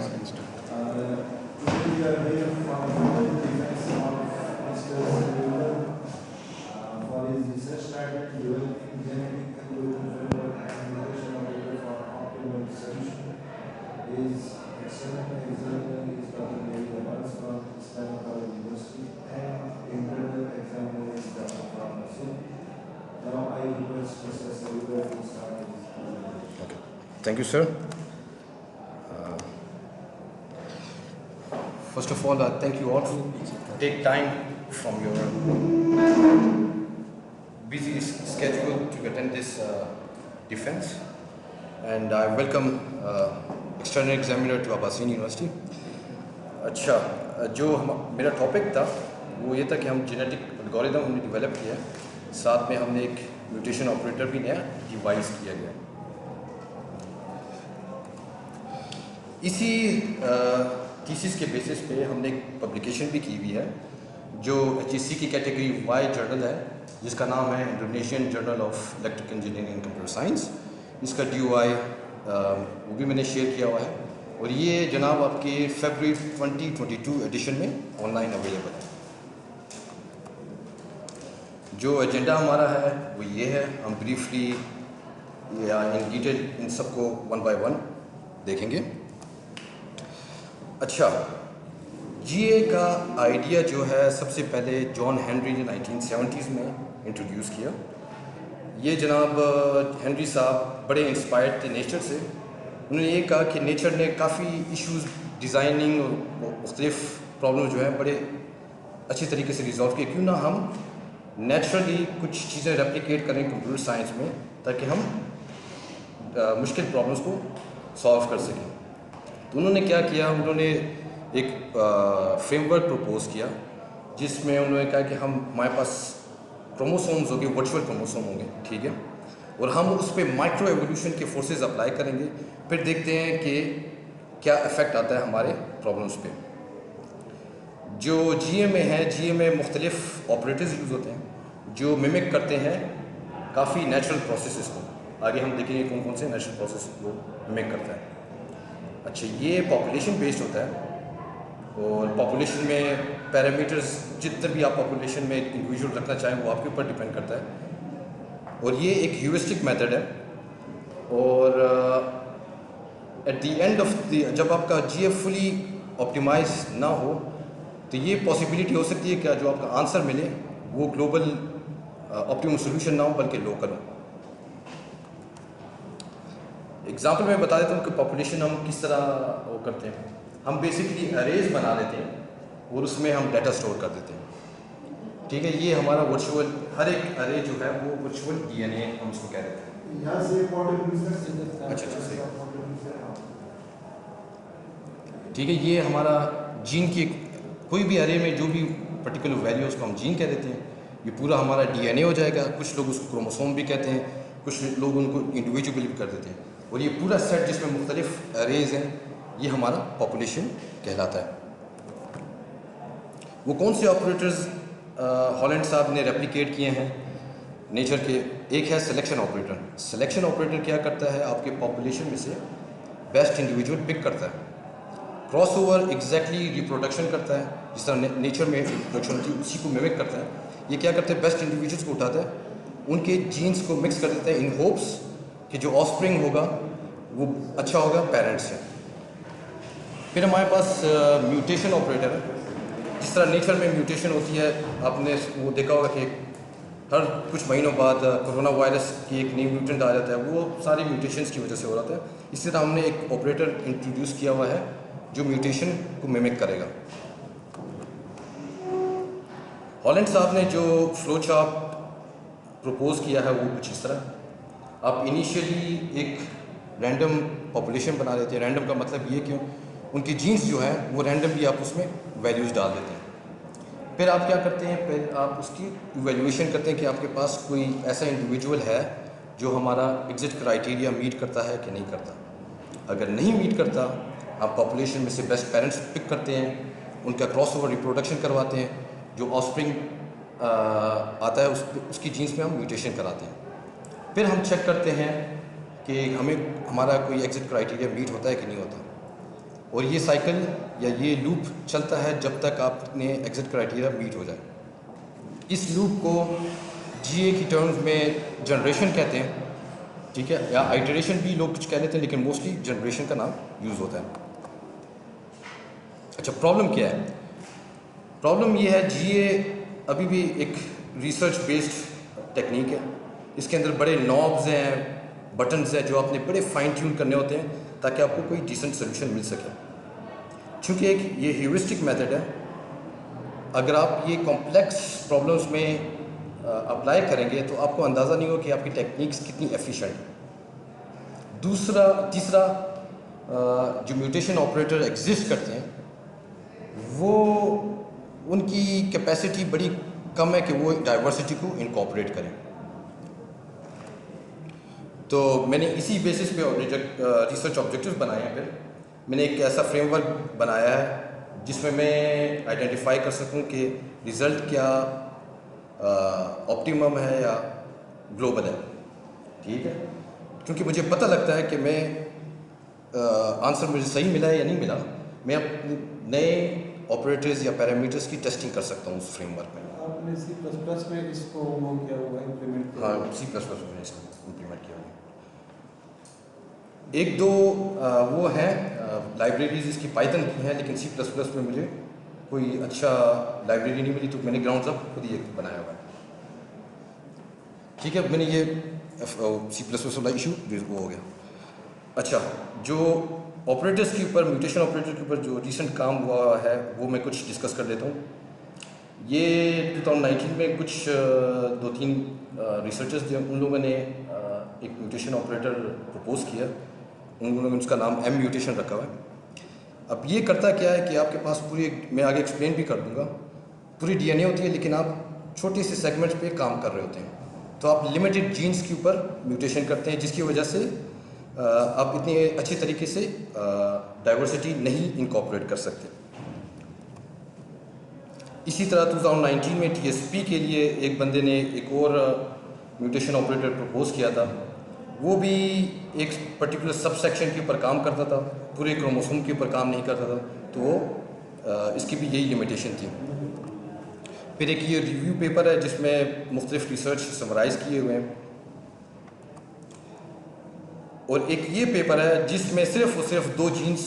We are here from the defense of Mr. Sullivan for his research strategy developing genetic conclusion framework and innovation model for optimal solution. His external examiner is Dr. David Evans from Stanford University and internal examiner is Dr. Farhan Singh. Now I request Mr. Sullivan to start his presentation. Okay. Thank you, sir. First of all, thank you all to take time from your busy schedule to attend this defense, and I welcome external examiner to Abbasian University. अच्छा, जो मेरा topic था वो ये था कि हम genetic algorithm हमने डेवलप किया, साथ में हमने एक म्यूटेशन ऑपरेटर भी नया डिवाइस किया गया। इसी थीसिस के बेसिस पे हमने एक पब्लिकेशन भी की हुई है जो HEC की कैटेगरी वाई जर्नल है, जिसका नाम है Indonesian journal of electrical engineering and computer science. इसका DOI वो भी मैंने शेयर किया हुआ है, और ये जनाब आपके फरवरी 2022 एडिशन में ऑनलाइन अवेलेबल है। जो एजेंडा हमारा है वो ये है, हम ब्रीफली या इन डिटेल इन सबको वन बाय वन देखेंगे। अच्छा, GA का आइडिया जो है सबसे पहले जॉन हेनरी ने 1970s में इंट्रोड्यूस किया। ये जनाब हेनरी साहब बड़े इंस्पायर्ड थे नेचर से। उन्होंने ये कहा कि नेचर ने काफ़ी इश्यूज डिज़ाइनिंग और मुख्तलिफ प्रॉब्लम जो है बड़े अच्छी तरीके से रिजॉल्व किए, क्यों ना हम नेचुरली कुछ चीज़ें रेप्लिकेट करें कंप्यूटर साइंस में, ताकि हम मुश्किल प्रॉब्लम्स को सॉल्व कर सकें। तो उन्होंने क्या किया, उन्होंने एक फ्रेमवर्क प्रपोज किया जिसमें उन्होंने कहा कि हमारे पास क्रोमोसोम्स होंगे, वर्चुअल क्रोमोसोम होंगे, ठीक है, और हम उस पर माइक्रो एवोल्यूशन के फोर्सेस अप्लाई करेंगे, फिर देखते हैं कि क्या इफ़ेक्ट आता है हमारे प्रॉब्लम्स पे। जो GA में है, GA में मुख्तलिफ ऑपरेटर्स यूज़ होते हैं जो मिमिक करते हैं काफ़ी नेचुरल प्रोसेसेस को। आगे हम देखेंगे कौन कौन से नेचुरल प्रोसेस वो मिमिक करता है। अच्छा, ये पॉपुलेशन बेस्ड होता है, और पॉपुलेशन में पैरामीटर्स जितने भी आप पॉपुलेशन में इंडिविजुअल रखना चाहें वो आपके ऊपर डिपेंड करता है, और ये एक ह्यूरिस्टिक मेथड है। और at the end of the जब आपका GA फुली ऑप्टिमाइज ना हो तो ये पॉसिबिलिटी हो सकती है कि जो आपका आंसर मिले वो ग्लोबल ऑप्टिमम सोल्यूशन ना हो बल्कि लोकल हो। एग्जाम्पल मैं बता देता हूँ कि पॉपुलेशन हम किस तरह वो करते हैं। हम बेसिकली अरेज बना लेते हैं और उसमें हम डाटा स्टोर कर देते हैं, ठीक है। ये हमारा वर्चुअल, हर एक अरे जो है वो वर्चुअल DNA हम उसको कह देते हैं। यहाँ से पोर्टेबल अच्छा, सही, ठीक है। ये हमारा जीन की कोई भी अरे में जो भी पर्टिकुलर वैल्यू उसको हम जीन कह देते हैं। ये पूरा हमारा DNA हो जाएगा। कुछ लोग उसको क्रोमोसोम भी कहते हैं, कुछ लोग उनको इंडिविजुअल भी कर देते हैं, और ये पूरा सेट जिसमें मुख्तलिफ अरेज हैं ये हमारा पॉपुलेशन कहलाता है। वो कौन से ऑपरेटर्स हॉलैंड साहब ने रेप्लिकेट किए हैं नेचर के, एक है सिलेक्शन ऑपरेटर। सिलेक्शन ऑपरेटर क्या करता है, आपके पॉपुलेशन में से बेस्ट इंडिविजुअल पिक करता है। क्रॉस ओवर एग्जैक्टली रिप्रोडक्शन करता है, जिस तरह नेचर में रिप्रोडक्शन होती है उसी को मिमिक करता है। ये क्या करता है, बेस्ट इंडिविजुअल्स को उठाता है, उनके जीन्स को मिक्स कर देता है इन होप्स कि जो ऑफस्प्रिंग होगा वो अच्छा होगा पेरेंट्स से। फिर हमारे पास म्यूटेशन ऑपरेटर है। जिस तरह नेचर में म्यूटेशन होती है, आपने वो देखा होगा कि हर कुछ महीनों बाद कोरोना वायरस की एक न्यू म्यूटेंट आ जाता है, वो सारी म्यूटेशंस की वजह से हो रहा है। इसी तरह हमने एक ऑपरेटर इंट्रोड्यूस किया हुआ है जो म्यूटेशन को मिमिक करेगा। हॉलैंड साहब ने जो फ्लो चार्ट प्रपोज किया है वो कुछ इस तरह। आप इनिशियली एक रैंडम पॉपुलेशन बना लेते हैं। रैंडम का मतलब ये कि उनकी जीन्स जो है वो रैंडमली आप उसमें वैल्यूज़ डाल देते हैं। फिर आप क्या करते हैं, फिर आप उसकी इवैल्यूएशन करते हैं कि आपके पास कोई ऐसा इंडिविजुअल है जो हमारा एग्जिट क्राइटेरिया मीट करता है कि नहीं करता। अगर नहीं मीट करता, आप पॉपुलेशन में से बेस्ट पेरेंट्स पिक करते हैं, उनका क्रॉस ओवर रिप्रोडक्शन करवाते हैं, जो ऑफस्प्रिंग आता है उसकी जीन्स में हम म्यूटेशन कराते हैं। फिर हम चेक करते हैं कि हमें हमारा कोई एग्जिट क्राइटेरिया मीट होता है कि नहीं होता। और ये साइकिल या ये लूप चलता है जब तक आपने एग्जिट क्राइटेरिया मीट हो जाए। इस लूप को जीए की टर्म्स में जनरेशन कहते हैं, ठीक है, या आइटरेशन भी लोग कुछ कह लेते हैं, लेकिन मोस्टली जनरेशन का नाम यूज़ होता है। अच्छा, प्रॉब्लम क्या है? प्रॉब्लम ये है, जीए अभी भी एक रिसर्च बेस्ड टेक्निक है। इसके अंदर बड़े नॉब्स हैं, बटन्स हैं जो आपने बड़े फाइन ट्यून करने होते हैं ताकि आपको कोई डिसेंट सोल्यूशन मिल सके। चूँकि एक ये ह्यूरिस्टिक मेथड है, अगर आप ये कॉम्प्लेक्स प्रॉब्लम्स में अप्लाई करेंगे तो आपको अंदाज़ा नहीं होगा कि आपकी टेक्निक्स कितनी एफिशिएंट है। तीसरा जो म्यूटेशन ऑपरेटर एग्जिस्ट करते हैं वो उनकी कैपेसिटी बड़ी कम है कि वो डाइवर्सिटी को इनकॉर्पोरेट करें। तो मैंने इसी बेसिस पे रिसर्च ऑब्जेक्टिव्स बनाए हैं। फिर मैंने एक ऐसा फ्रेमवर्क बनाया है जिसमें मैं आइडेंटिफाई कर सकूं कि रिज़ल्ट क्या ऑप्टिमम है या ग्लोबल है, ठीक है। क्योंकि मुझे पता लगता है कि मैं आंसर मुझे सही मिला है या नहीं मिला, मैं अपने नए ऑपरेटर्स या पैरामीटर्स की टेस्टिंग कर सकता हूँ उस फ्रेमवर्क में। आपने C++ में इसको वो किया हुआ इम्प्लीमेंट किया? हाँ, C++ में इसको इम्प्लीमेंट किया हुआ। एक दो वो हैं लाइब्रेरीज इसकी पाइथन की हैं, लेकिन C++ में मुझे कोई अच्छा लाइब्रेरी नहीं मिली, तो मैंने ग्राउंड अप खुद ही एक बनाया हुआ है, ठीक है। मैंने ये C++ वाला इशू वो हो गया। अच्छा, जो ऑपरेटर्स के ऊपर, म्यूटेशन ऑपरेटर के ऊपर जो रिसेंट काम हुआ है वो मैं कुछ डिस्कस कर लेता हूँ। ये 2019 में कुछ 2-3 रिसर्चर्स थे, उन लोगों ने एक म्यूटेशन ऑपरेटर प्रपोज किया। उन लोगों ने उसका नाम M म्यूटेशन रखा हुआ है। अब ये करता क्या है कि आपके पास पूरी, मैं आगे एक्सप्लेन भी कर दूँगा, पूरी DNA होती है लेकिन आप छोटे से सेगमेंट्स पे काम कर रहे होते हैं। तो आप लिमिटेड जीन्स के ऊपर म्यूटेशन करते हैं, जिसकी वजह से आप इतनी अच्छी तरीके से डाइवर्सिटी नहीं इनकॉर्पोरेट कर सकते। इसी तरह 2019 में TSP के लिए एक बंदे ने एक और म्यूटेशन ऑपरेटर प्रपोज किया था। वो भी एक पर्टिकुलर सब सेक्शन के ऊपर काम करता था, पूरे क्रोमोसोम के ऊपर काम नहीं करता था, तो इसकी भी यही लिमिटेशन थी। फिर एक ये रिव्यू पेपर है जिसमें मुख्तलिफ रिसर्च समराइज़ किए हुए हैं, और एक ये पेपर है जिसमें सिर्फ और सिर्फ 2 जीन्स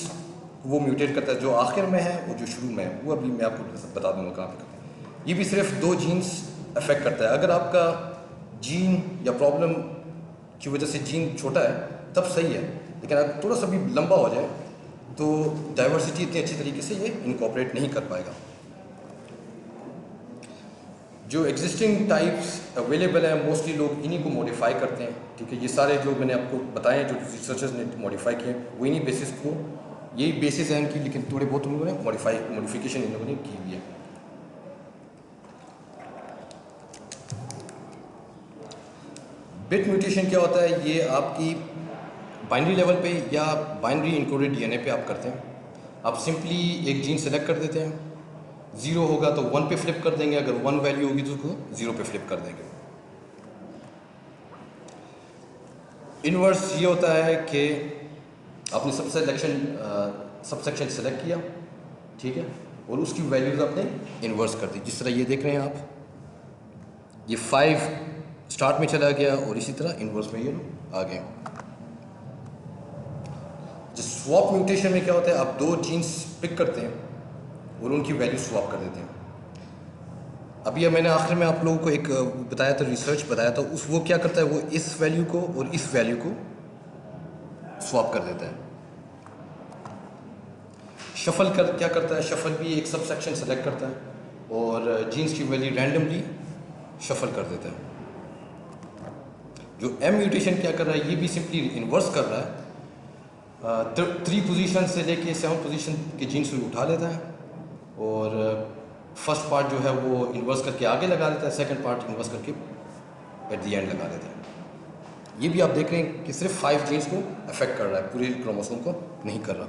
वो म्यूटेट करता है, जो आखिर में है और जो शुरू में है। वो अभी मैं आपको बता दूँगा कहाँ पे। ये भी सिर्फ 2 जीन्स अफेक्ट करता है। अगर आपका जीन या प्रॉब्लम की वजह से जीन छोटा है तब सही है, लेकिन अगर थोड़ा सा भी लंबा हो जाए तो डाइवर्सिटी इतनी अच्छी तरीके से ये इनकॉर्पोरेट नहीं कर पाएगा। जो एग्जिस्टिंग टाइप्स अवेलेबल हैं मोस्टली लोग इन्हीं को मॉडिफाई करते हैं, ठीक है। ये सारे जो मैंने आपको बताए हैं, जो रिसर्चर्स ने मॉडिफाई किए हैं, वो इन्हीं बेसिस को, यही बेसिस है इनकी, लेकिन थोड़े बहुत उन लोगों ने मॉडिफिकेशन इन लोगों ने की हुई है। बिट म्यूटेशन क्या होता है? ये आपकी बाइनरी लेवल पे या बाइनरी इनकोडेड DNA पे आप करते हैं। आप सिंपली एक जीन सेलेक्ट कर देते हैं, 0 होगा तो 1 पे फ्लिप कर देंगे, अगर 1 वैल्यू होगी तो उसको 0 पे फ्लिप कर देंगे। इनवर्स ये होता है कि आपने सब सेक्शन सेलेक्ट किया, ठीक है, और उसकी वैल्यूज़ आपने इन्वर्स कर दी। जिस तरह ये देख रहे हैं आप, ये 5 स्टार्ट में चला गया और इसी तरह इन्वर्स में ये आ गए। जो स्वैप म्यूटेशन में क्या होता है, आप 2 जीन्स पिक करते हैं और उनकी वैल्यू स्वैप कर देते हैं। अभी मैंने आखिर में आप लोगों को एक बताया था, रिसर्च बताया था, वो क्या करता है, वो इस वैल्यू को और इस वैल्यू को स्वैप कर देता है। शफल क्या करता है, शफल भी एक सब सेक्शन सेलेक्ट करता है और जीन्स की वैल्यू रैंडमली शफल कर देता है। जो M म्यूटेशन क्या कर रहा है, ये भी सिंपली इन्वर्स कर रहा है। 3 पोजीशन से लेके 7 पोजीशन के जीन्स को उठा लेता है और फर्स्ट पार्ट जो है वो इन्वर्स करके आगे लगा देता है, सेकंड पार्ट इन्वर्स करके एट द एंड लगा देता है। ये भी आप देख रहे हैं कि सिर्फ 5 जीन्स को अफेक्ट कर रहा है, पूरे क्रोमोसोम को नहीं कर रहा।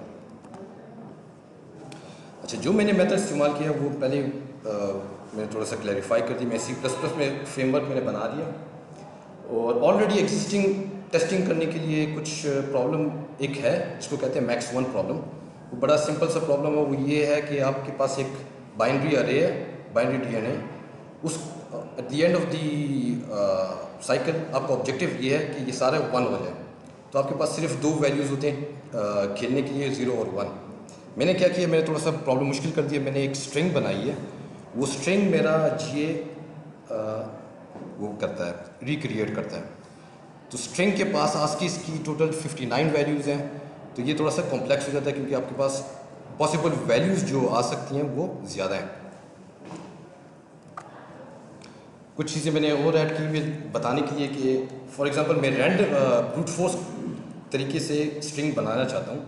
अच्छा, जो मैंने मेथड इस्तेमाल किया वो पहले मैंने थोड़ा सा क्लैरिफाई कर दी। मैं C++ में फ्रेमवर्क मैंने बना दिया और ऑलरेडी एग्जिस्टिंग टेस्टिंग करने के लिए कुछ प्रॉब्लम एक है जिसको कहते हैं मैक्स 1 प्रॉब्लम। वो बड़ा सिंपल सा प्रॉब्लम है, वो ये है कि आपके पास एक बाइनरी अरे है, बाइनरी डीएनए, उस at the end of the cycle आपका ऑब्जेक्टिव ये है कि ये सारे 1 हो जाए। तो आपके पास सिर्फ 2 वैल्यूज़ होते हैं खेलने के लिए, 0 और 1। मैंने क्या किया, मैंने थोड़ा सा प्रॉब्लम मुश्किल कर दिया, मैंने एक स्ट्रिंग बनाई है, वो स्ट्रिंग मेरा GA वो करता है, रिक्रिएट करता है। तो स्ट्रिंग के पास आज की इसकी टोटल 59 वैल्यूज़ हैं, तो ये थोड़ा सा कॉम्प्लेक्स हो जाता है क्योंकि आपके पास पॉसिबल वैल्यूज़ जो आ सकती हैं वो ज़्यादा हैं। कुछ चीज़ें मैंने और ऐड की हुई बताने के लिए कि फॉर एग्जांपल मैं ब्रूट फोर्स तरीके से स्ट्रिंग बनाना चाहता हूँ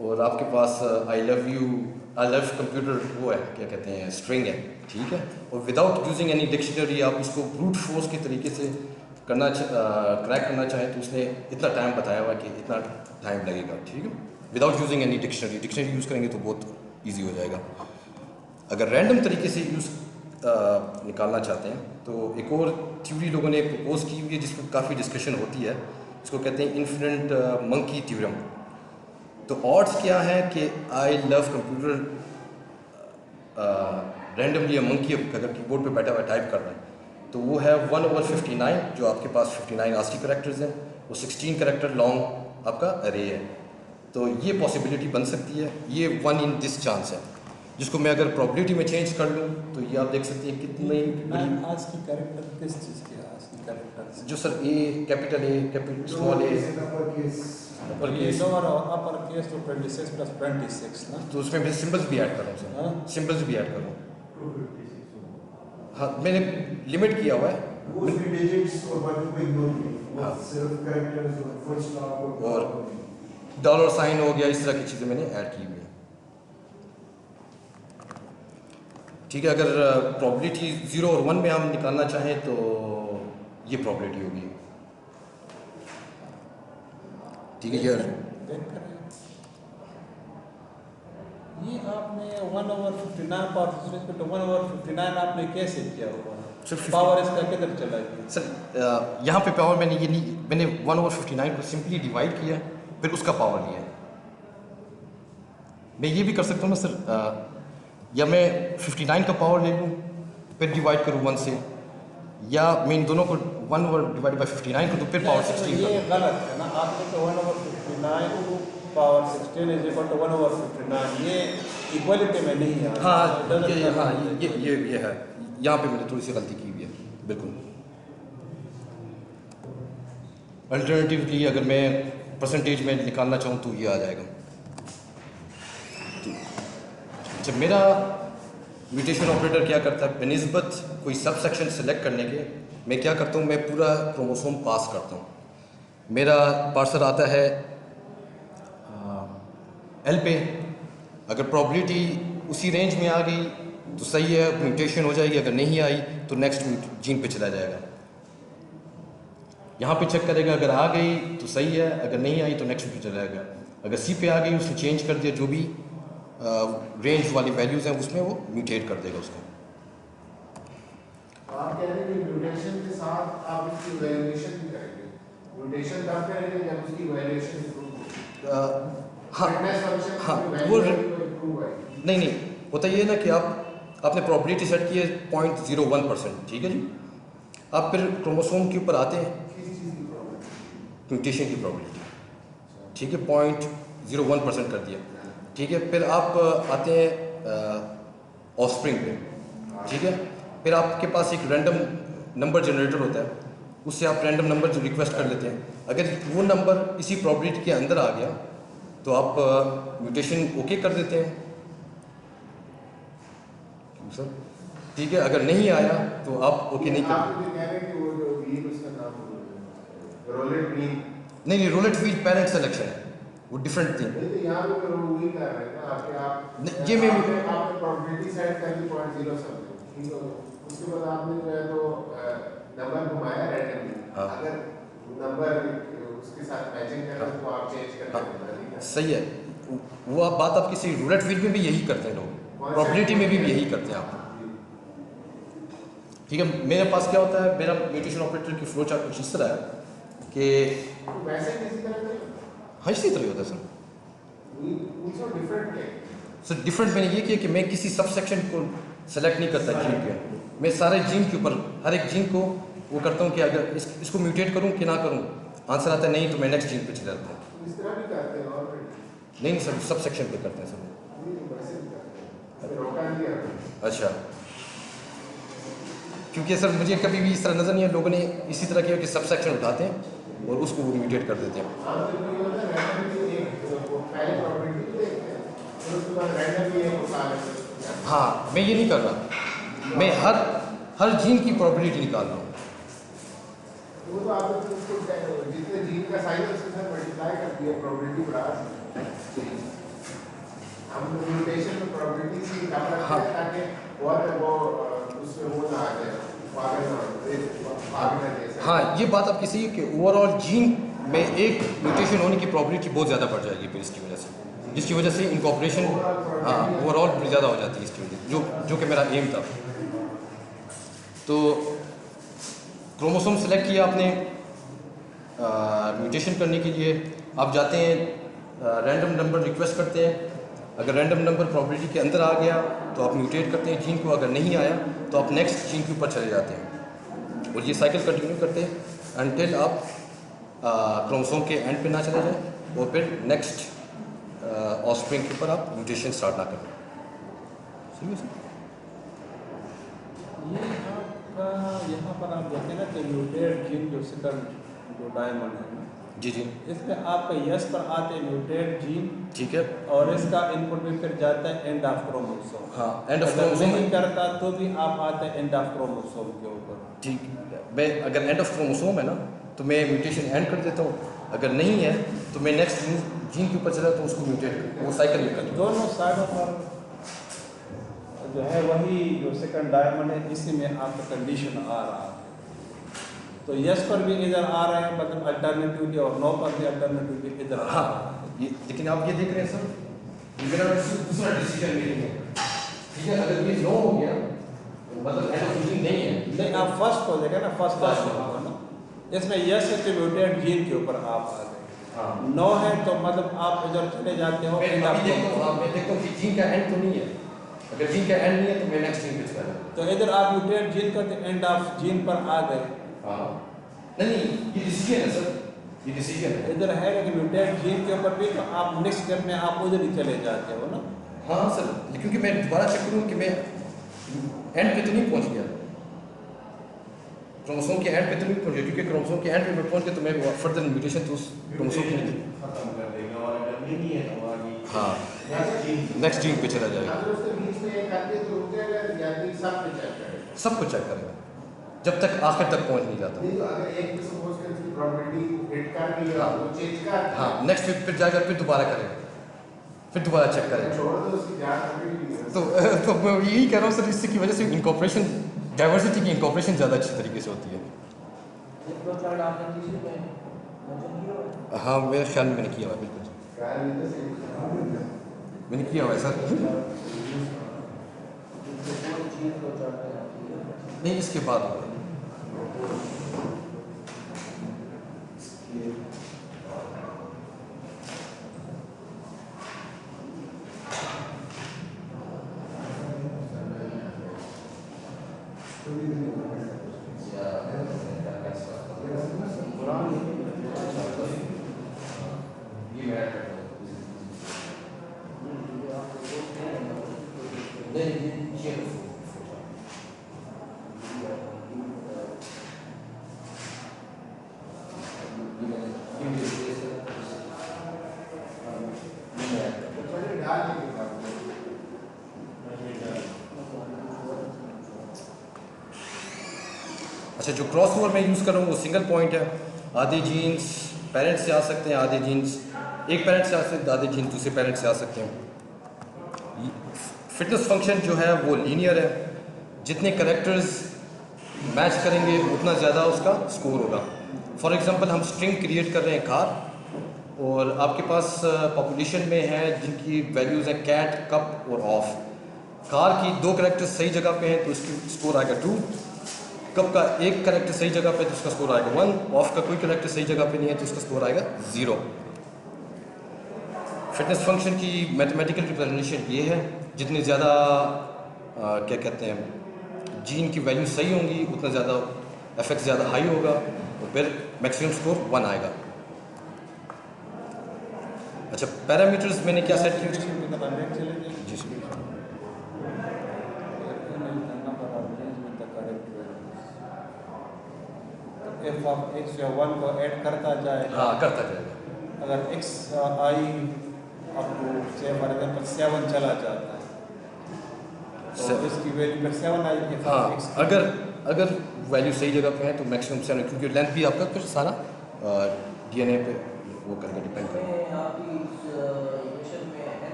और आपके पास आई लव कंप्यूटर वो है, क्या कहते हैं, स्ट्रिंग है, ठीक है, और विदाउट यूजिंग एनी डिक्शनरी आप इसको ब्रूट फोर्स के तरीके से क्रैक करना चाहें तो उसने इतना टाइम बताया हुआ कि इतना टाइम लगेगा, ठीक है, without using any dictionary use करेंगे तो बहुत ईजी हो जाएगा। अगर रैंडम तरीके से निकालना चाहते हैं तो एक और थ्योरी लोगों ने प्रपोज की हुई है जिस पर काफ़ी डिस्कशन होती है, इसको कहते हैं इन्फिनिट मंकी थ्योरम। तो ऑड्स क्या है कि I love computer randomly monkey अगर कीबोर्ड पे बैठा हुआ टाइप कर रहा है तो वो है 1/59, जो आपके पास 59 ASCII कैरेक्टर्स हैं, वो 16 कैरेक्टर लॉन्ग आपका अरे है। तो ये पॉसिबिलिटी बन सकती है, ये 1 in this चांस है, जिसको मैं अगर प्रॉबिलिटी में चेंज कर लूँ तो ये आप देख सकते हैं कितनी बड़ी। आज की कैरेक्टर किस चीज़ के आज की कैरेक्टर जो सर ए कैपिटल स्मॉल ए अपर केस लोअर और अपर केस तो 26 + 26 ना, तो उसमें मैं सिंबल्स भी ऐड कर रहा हूँ सर, सिंबल्स भी ऐड कर रहा हूँ। हाँ मैंने लिमिट किया हुआ है, वो उसमें डिजिट्स और बाकी को इग्नोर किया, हाँ। वो सिर्फ कैरेक्टर्स और फुल स्टॉप और डॉलर साइन हो गया, इस तरह की चीज़ें मैंने ऐड की हुई है, ठीक है। अगर प्रॉबिलिटी 0 और 1 में हम निकालना चाहें तो ये प्रॉबिलिटी होगी, ठीक है यार। ये आपने 1/59 पावर 1/59 आपने कैसे किया हुआ सिर्फ पावर इसका किधर चला गया सर? यहाँ पे पावर मैंने ये नहीं, मैंने 1/59 को सिंपली डिवाइड किया फिर उसका पावर लिया। मैं ये भी कर सकता हूँ ना सर, या मैं 59 का पावर ले लूँ फिर डिवाइड करूँ 1 से, या मैं इन दोनों को 1/59 को तो फिर पावर 16 ये कर। गलत है ना, आपने तो 1/59 पावर 16 = 1/59, ये इक्वलिटी में नहीं है। हाँ ये है, यहाँ पे मैंने थोड़ी सी गलती की हुई है, बिल्कुल। अल्टरनेटिवली अगर मैं परसेंटेज में निकालना चाहूँ तो ये आ जाएगा। अच्छा, मेरा म्यूटेशन ऑपरेटर क्या करता है, बनिस्बत कोई सब सेक्शन सेलेक्ट करने के मैं क्या करता हूँ, मैं पूरा क्रोमोसोम पास करता हूँ। मेरा पार्सर आता है L पे, अगर प्रॉबिलिटी उसी रेंज में आ गई तो सही है, म्यूटेशन हो जाएगी, अगर नहीं आई तो नेक्स्ट जीन पे चला जाएगा। यहाँ पे चेक करेगा, अगर आ गई तो सही है, अगर नहीं आई तो नेक्स्ट पे चला जाएगा। अगर C पे आ गई, उसने चेंज कर दिया, जो भी रेंज वाली वैल्यूज़ हैं उसमें वो म्यूटेट कर देगा उसको। आप कह रहे हैं कि म्यूटेशन के साथ आप इसकी वैल्यूएशन भी करेंगे, म्यूटेशन तब करेंगे जब उसकी वैल्यूएशन इंप्रूव हो। हाँ वो नहीं होता ये ना कि आपने प्रॉबिलिटी सेट की है 0.01%, ठीक है जी। आप फिर क्रोमोसोम के ऊपर आते हैं, म्यूटेशन की प्रॉबिलिटी, ठीक है, 0.01% कर दिया, ठीक है। फिर आप आते हैं ऑफस्प्रिंग पे, ठीक है। फिर आपके पास एक रैंडम नंबर जनरेटर होता है, उससे आप रैंडम नंबर रिक्वेस्ट कर लेते हैं। अगर वो नंबर इसी प्रॉबिलिटी के अंदर आ गया तो आप म्यूटेशन ओके कर देते हैं सर, ठीक है। अगर नहीं आया तो आप ओके नहीं कर। नहीं रोलेट व्हील पेरेंट सिलेक्शन है, वो डिफरेंट थिंग। ये मैं प्रॉबिलिटी सेट कर दी 0.07, उसके बाद आपने जो है तो नंबर घुमाया रैंडमली, अगर नंबर उसके साथ मैचिंग कर रहा तो आप चेंज कर देंगे, सही है। वो आप बात आपकी सही, रूलेट व्हील में भी यही करते हैं लोग, प्रॉबिलिटी में भी यही करते हैं आप, ठीक है। मेरे पास क्या होता है, मेरा म्यूटेशन ऑपरेटर की फ्लो चार्ट कुछ इस तरह है कि वैसे किसी तरह से हाँ इसी तरह होता है सर, पूछो डिफरेंट है। सर डिफरेंट मैंने ये किया कि मैं किसी सब सेक्शन को सेलेक्ट नहीं करता जीन के, मैं सारे जीन के ऊपर हर एक जीन को वो करता हूँ कि अगर इसको म्यूटेट करूँ कि ना करूँ, आंसर आता है नहीं तो मैं नेक्स्ट जीन पे चले जाता हूँ। इस तरह भी करते हैं और नहीं सर सब सेक्शन पे करते हैं सर। वैसे भी करते हैं, अभी रोका नहीं है। अच्छा, क्योंकि सर मुझे कभी भी इस तरह नज़र नहीं है, लोगों ने इसी तरह किया कि सब सेक्शन उठाते हैं और उसको वो म्यूटेट कर देते हैं। आमतौर पर ये होता है रैंडमली एक वो पहले प्रॉपर्टी को देखते हैं फिर उसके बाद रैंडमली एक उठा लेते हैं। हाँ मैं ये नहीं कर रहा, मैं हर जीन की प्रोबेबिलिटी निकाल रहा हूँ। वो तो आप उसको जितने जीन का साइज है उसके साथ मल्टीप्लाई करती है प्रोबेबिलिटी बढ़ा सकते हैं। हम म्यूटेशन में प्रोबेबिलिटी से कम रखते हैं ताकि वो उसमें वो ना आ जाए, पागल ना हो। हाँ ये बात आपकी सही है कि ओवरऑल जीन में एक म्यूटेशन होने की प्रोबेबिलिटी बहुत ज़्यादा बढ़ जाएगी फिर इसकी वजह से, जिसकी वजह से इनकॉर्पोरेशन हाँ ओवरऑल ज़्यादा हो जाती है इसकी वजह, जो कि मेरा एम था। तो क्रोमोसोम सेलेक्ट किया आपने म्यूटेशन करने के लिए, आप जाते हैं रैंडम नंबर रिक्वेस्ट करते हैं, अगर रैंडम नंबर प्रोबेबिलिटी के अंदर आ गया तो आप म्यूटेट करते हैं जीन को, अगर नहीं आया तो आप नेक्स्ट जीन के ऊपर चले जाते हैं और ये साइकिल कंटिन्यू करते हैं अनटिल आप क्रोमोसोम के एंड पे ना चले जाएं और फिर नेक्स्ट ऑफस्प्रिंग के ऊपर आप म्यूटेशन स्टार्ट ना करें। सही है सर? ये आपका यहाँ पर आप देखें ना कि म्यूटेट जीन जो सेकंड जो डायमंड है ना, जी जी इसमें आपका यस पर आते हैं म्यूटेट जीन, ठीक है। और इसका इनपुट भी फिर जाता है एंड ऑफ क्रोमोसोम। हाँ एंड ऑफ अगर क्रोमोसोम नहीं करता तो भी आप आते हैं एंड ऑफ क्रोमोसोम के ऊपर। ठीक, मैं अगर एंड ऑफ क्रोमोसोम है ना तो मैं म्यूटेशन एंड कर देता हूँ, अगर नहीं है तो मैं नेक्स्ट जीन के ऊपर चला तो उसको म्यूटेट वो साइकिल में कर दोनों साइडों पर जो है वही जो सेकंड डायमंड है इसी में आपका कंडीशन आ रहा है। तो यस पर भी इधर आ रहा है मतलब अल्टरनेटिवली, और नो पर भी अल्टरनेटिवली इधर आ हाँ रहा है। ये लेकिन आप ये देख रहे हैं सर, मेरा दूसरा डिसीजन मेकिंग है, ठीक है। अगर ये नो हो गया मतलब एंड ऑफ यूजिंग नहीं है, नहीं आप फर्स्ट को देखें ना, फर्स्ट होगा ना, इसमें यस है तो म्यूटेट जीन के ऊपर आप आ गए, हाँ नो है तो मतलब आप इधर चले जाते हो मैं end of अभी देखता हूँ, क्रोमोसोम। मैं देखता हूँ कि जीन का एंड तो नहीं है, अगर जीन का एंड नहीं है तो मैं नेक्स्ट जीन पे चला जाऊँ। तो इधर आप म्यूटेट जीन करते एंड ऑफ जीन पर आ गए, हाँ नहीं ये डिसीजन है सर, ये डिसीजन है। इधर है कि म्यूटेट जीन के ऊपर भी तो आप नेक्स्ट स्टेप में आप उधर ही चले जाते हो ना। हाँ सर, क्योंकि मैं दोबारा चेक करूँ कि मैं एंड पे तो नहीं पहुँच गया, क्रोमोसोम के एंड पे तो नहीं पहुँच गया, क्योंकि क्रोमोसोम के एंड पे मैं पहुँच गया तो मैं फर्दर म्यूटेशन तो उस क्रोमोसोम की खत्म कर देगा और अगर नहीं है तो आगे हाँ नेक्स्ट जीन पे चला जाएगा। अगर उसके बीच में एक आदमी तो रुक जाएगा या फिर सब पे चेक करेगा। सब कुछ चेक करेगा जब तक आखिर तक पहुँच नहीं जाता। नहीं तो अगर एक पे सपोज कर उसकी प्रॉपर्टी हिट कर दी और वो चेंज कर दी, हाँ नेक्स्ट वीक फिर जाएगा, फिर दोबारा करेगा, फिर दोबारा चेक करेगा। छोड़ दो उसकी जान कंप्लीट नहीं है। तो मैं यही कह रहा हूँ सर, इसकी वजह से इनकॉर्पोरेशन डाइवर्सिटी की इनकॉर्पोरेशन ज़्यादा अच्छी तरीके से होती है। हाँ मेरे ख्याल में मैंने किया हुआ है, बिल्कुल मैंने किया हुआ है सर। नहीं इसके बाद होगा। अच्छा जो क्रॉस ओवर मैं यूज़ कर रहा हूँ वो सिंगल पॉइंट है, आधे जीन्स पेरेंट से आ सकते हैं, आधे जीन्स एक पेरेंट से आ सकते हैं, आधे जीन्स दूसरे पेरेंट से आ सकते हैं। फिटनेस फंक्शन जो है वो लीनियर है, जितने करेक्टर्स मैच करेंगे उतना ज़्यादा उसका स्कोर होगा। फॉर एग्जांपल हम स्ट्रिंग क्रिएट कर रहे हैं कार, और आपके पास पॉपुलेशन में है जिनकी वैल्यूज़ हैं कैट, कप और ऑफ। कार की 2 करेक्टर्स सही जगह पे हैं तो उसकी स्कोर आएगा 2, कप का 1 करेक्टर सही जगह पे तो उसका स्कोर आएगा 1, ऑफ का कोई करेक्टर सही जगह पे नहीं है तो उसका स्कोर आएगा 0। फिटनेस फंक्शन की मैथमेटिकल रिप्रेजेंटेशन ये है, जितनी ज़्यादा क्या कहते हैं जीन की वैल्यू सही होंगी उतना ज़्यादा एफेक्ट ज़्यादा हाई होगा और फिर मैक्सिमम स्कोर 1 आएगा। अच्छा, पैरामीटर्स मैंने क्या सेट किए? जी सर। एफ ऑफ एक्स या 1 को ऐड करता जाएगा। हाँ, करता जाएगा। अगर एक्स आई अप टू से फॉर एग्जांपल 7 चला जाता है तो इसकी वैल्यू फिर 7 आएगी। हाँ, अगर वैल्यू सही जगह पे है तो मैक्सिमम 7, क्योंकि लेंथ भी आपका फिर सारा डीएनए पे वो करके डिपेंड करेगा।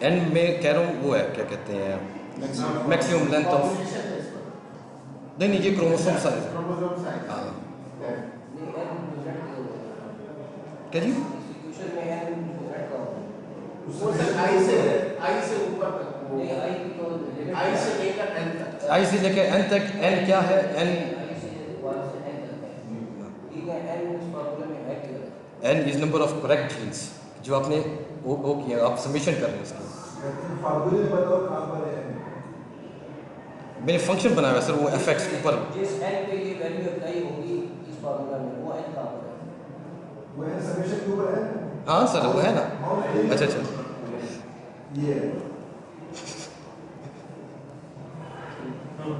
एन में कह रहा हूँ वो है क्या कहते हैं मैक्सिमम लेंथ ऑफ, नहीं ये क्रोमोसोम साइज है। हाँ क्या जी? आई से लेकर एन तक। एन क्या है? N is number of correct genes जो आपने वो किया, आप समीशन कर रहे हैं उसकी। मैंने फंक्शन बनाया है सर, वो एफ एक्स ऊपर जिस एन पे ये वैल्यू अप्लाई होगी इस फार्मूला में वो एन कहाँ पर है? वो है समेशन के ऊपर है। हाँ सर वो है ना। अच्छा अच्छा ये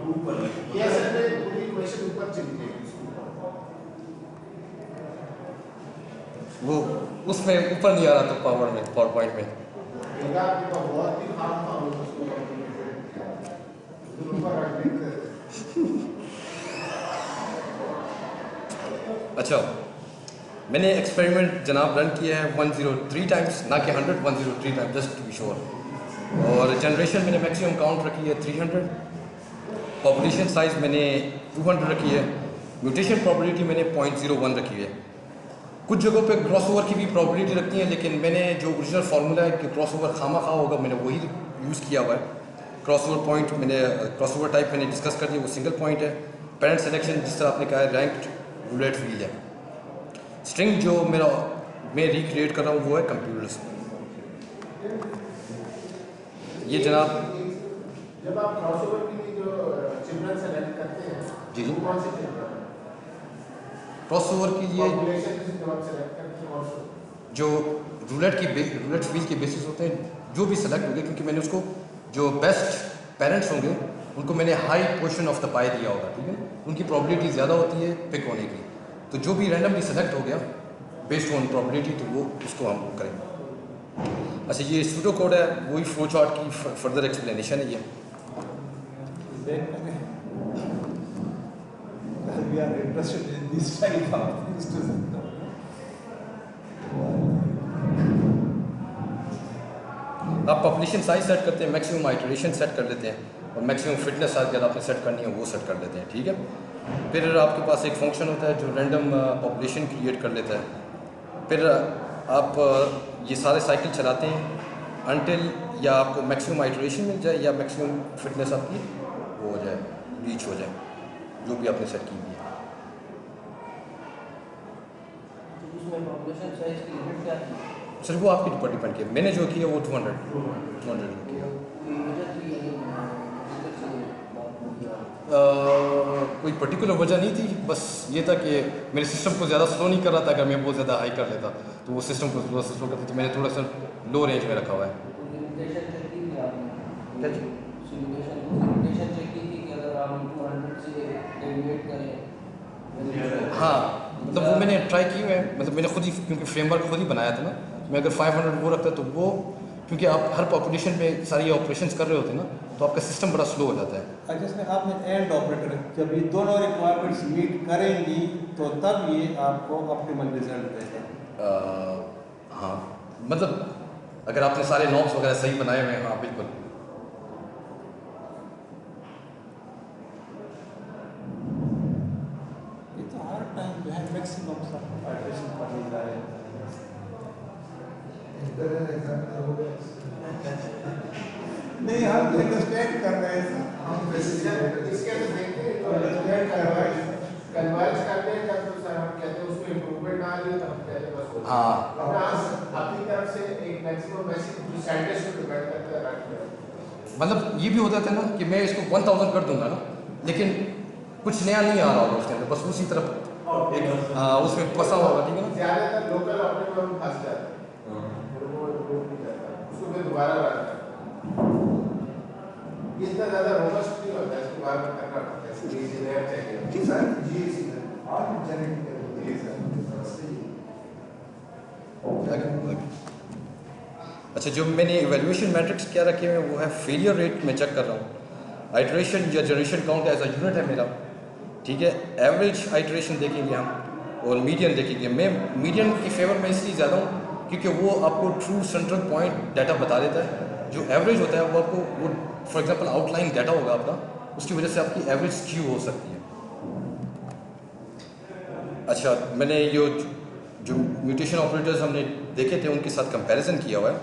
ऊपर ये असल में पूरी इक्वेशन ऊपर चली जाएगी। वो उसमें ऊपर नहीं आ रहा था पावर में, पावर पॉइंट में। इनका आपके पास बहुत ही खास था वो उसको ऊपर रख देते। अच्छा, मैंने एक्सपेरिमेंट जनाब रन किया है 103 टाइम्स, ना कि 100, 103 times just to be sure. और जनरेशन मैंने मैक्सिमम काउंट रखी है 300, पॉपुलेशन साइज मैंने 200 रखी है, म्यूटेशन प्रोबेबिलिटी मैंने 0.01 रखी है। कुछ जगहों पे क्रॉसओवर की भी प्रोबेबिलिटी रखती है, लेकिन मैंने जो ओरिजिनल फार्मूला है कि क्रॉसओवर खामा खा होगा मैंने वही यूज़ किया हुआ है। क्रॉसओवर पॉइंट मैंने क्रॉसओवर टाइप मैंने डिस्कस कर दिया, वो सिंगल पॉइंट है। पेरेंट सिलेक्शन जिस तरह आपने कहा है रैंक्ड रूलेट व्हील है। स्ट्रिंग जो मैं रिक्रिएट कर रहा हूँ वो है कंप्यूटर्स। ये जनाब जब आप क्रॉसओवर के लिए जो चिल्ड्रन सेलेक्ट करते हैं जी वो कौन से चिल्ड्रन क्रॉसओवर के लिए पॉपुलेशन से जो आप सेलेक्ट करते हैं जो रूलेट व्हील के बेसिस होते हैं जो भी सेलेक्ट होंगे, क्योंकि मैंने उसको जो बेस्ट पेरेंट्स होंगे उनको मैंने हाई पोर्शन ऑफ द पाई दिया होगा, ठीक है। उनकी प्रोबेबिलिटी ज़्यादा होती है पिक होने की, तो जो भी रैंडमली सेलेक्ट हो गया बेस्ड ऑन प्रोबेबिलिटी तो वो उसको हम करेंगे। अच्छा, ये स्टूडियो कोड है, वही फ्लो चार्ट की फर्दर एक्सप्लेनेशन है ये। We are interested in this type of things to आप पॉपुलेशन साइज सेट करते हैं, मैक्सिमम आइटरेशन सेट कर लेते हैं और मैक्सिमम फिटनेस साइज अगर आपने सेट करनी है वो सेट कर लेते हैं, ठीक है। फिर आपके पास एक फंक्शन होता है जो रैंडम पॉपुलेशन क्रिएट कर लेता है। फिर आप ये सारे साइकिल चलाते हैं अनटिल या आपको मैक्सिमम आइटरेशन मिल जाए या मैक्सिमम फिटनेस आपकी वो हो जाए, रीच हो जाए, जो भी आपने सेट की हुई है। तो उसमें पॉपुलेशन साइज की लिमिट क्या थी? सर वो आपके ऊपर डिपेंड किया, मैंने जो किया वो 200 किया। कोई वजह थी जिससे बात हो गया? कोई पर्टिकुलर वजह नहीं थी, बस ये था कि मेरे सिस्टम को ज़्यादा स्लो नहीं कर रहा था। अगर मैं बहुत ज़्यादा हाई कर लेता तो वो सिस्टम को थोड़ा सा स्लो करता, तो मैंने थोड़ा सा लो रेंज में रखा हुआ है। लिमिटेशन चेक की थी आपने? क्या जी? लिमिटेशन चेक की थी कि अगर आप 200 से डेविएट करें? हाँ, मतलब वो मैंने ट्राई की हुई है, मतलब मैंने खुद ही, क्योंकि फ्रेमवर्क खुद ही बनाया था ना। मैं अगर 500 वो रखता तो वो, क्योंकि आप हर पॉपुलेशन में सारी ऑपरेशंस कर रहे होते हैं ना, तो आपका सिस्टम बड़ा स्लो हो जाता है। जैसे आपने एंड ऑपरेटर, जब ये दोनों रिक्वायरमेंट्स मीट करेंगी तो तब ये आपको ऑप्टिमल रिजल्ट देगा। हाँ, मतलब अगर आपने सारे नॉब्स वगैरह सही बनाए हुए हैं, हाँ बिल्कुल। ये तो हर टाइम जो है मैक्सिमम ऑपरेशन कर ही रहा है। नहीं, हम अंडरस्टैंड कर रहे हैं सर। इसके अंदर देखते हैं अंडरस्टैंड कर रहे हैं। कन्वर्ज करते हैं तब तो सर हम कहते हैं उसमें इम्प्रूवमेंट आ रही है, तब कहते हैं बस हाँ। मैक्सिमम मैसेज जो साइंटिस्ट पे डिपेंड करता है रख लिया। मतलब ये भी होता था ना कि मैं इसको 1000 कर दूंगा ना, लेकिन कुछ नया नहीं आ रहा होगा उसके अंदर, बस उसी तरफ एक उसमें फंसा होगा, ठीक है ना। ज्यादातर लोकल ऑप्टिमम फंस जाता है, फिर वो रोक नहीं जाता, उसको फिर दोबारा रन करता है। ये इतना ज्यादा रोबस्ट नहीं होता है, इसको बार बार करना पड़ता है, इसलिए इंजीनियर चाहिए। जी सर, जी सर, आप जेनेटिक जी सर। अच्छा, जो मैंने इवैल्यूएशन मैट्रिक्स क्या रखे हुए हैं वो है फेलियर रेट में चेक कर रहा हूँ, आइटरेशन या generation count as a unit है मेरा, ठीक है। एवरेज आइटरेशन देखेंगे हम और मीडियन देखेंगे। मैं मीडियन की फेवर में इसलिए ज़्यादा हूँ क्योंकि वो आपको ट्रू सेंट्रल पॉइंट डाटा बता देता है। जो एवरेज होता है वो आपको वो फॉर एग्जांपल आउटलाइन डाटा होगा आपका, उसकी वजह से आपकी एवरेज स्क्यू हो सकती है। अच्छा, मैंने जो म्यूटेशन ऑपरेटर्स हमने देखे थे उनके साथ कंपैरिजन किया हुआ है।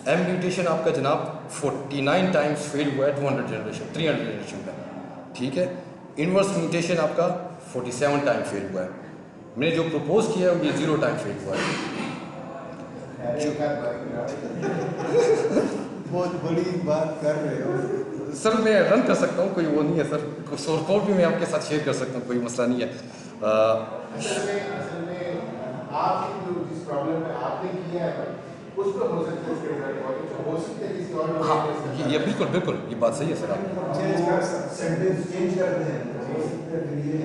एम म्यूटेशन आपका जनाब 49 टाइम्स फेल हुआ है 300 जनरेशन का, ठीक है। इनवर्स म्यूटेशन आपका 47 टाइम फेल हुआ है। मैंने जो प्रपोज किया है ये 0 टाइम फेल हुआ है। बहुत बड़ी बात कर रहे हो सर, मैं रन कर सकता हूँ, कोई वो नहीं है सर, सोर्स कोड भी मैं आपके साथ शेयर कर सकता हूँ, कोई मसला नहीं है। असल में आपकी जो जिस प्रॉब्लम में आपने किया है उस पर हो सकता है इसके रिजल्ट बहुत अच्छा हो सकता है, किसी और हाँ, ये बिल्कुल बिल्कुल ये बात सही है सर आप। चेंज कर सेंटेंस चेंज करते हैं ये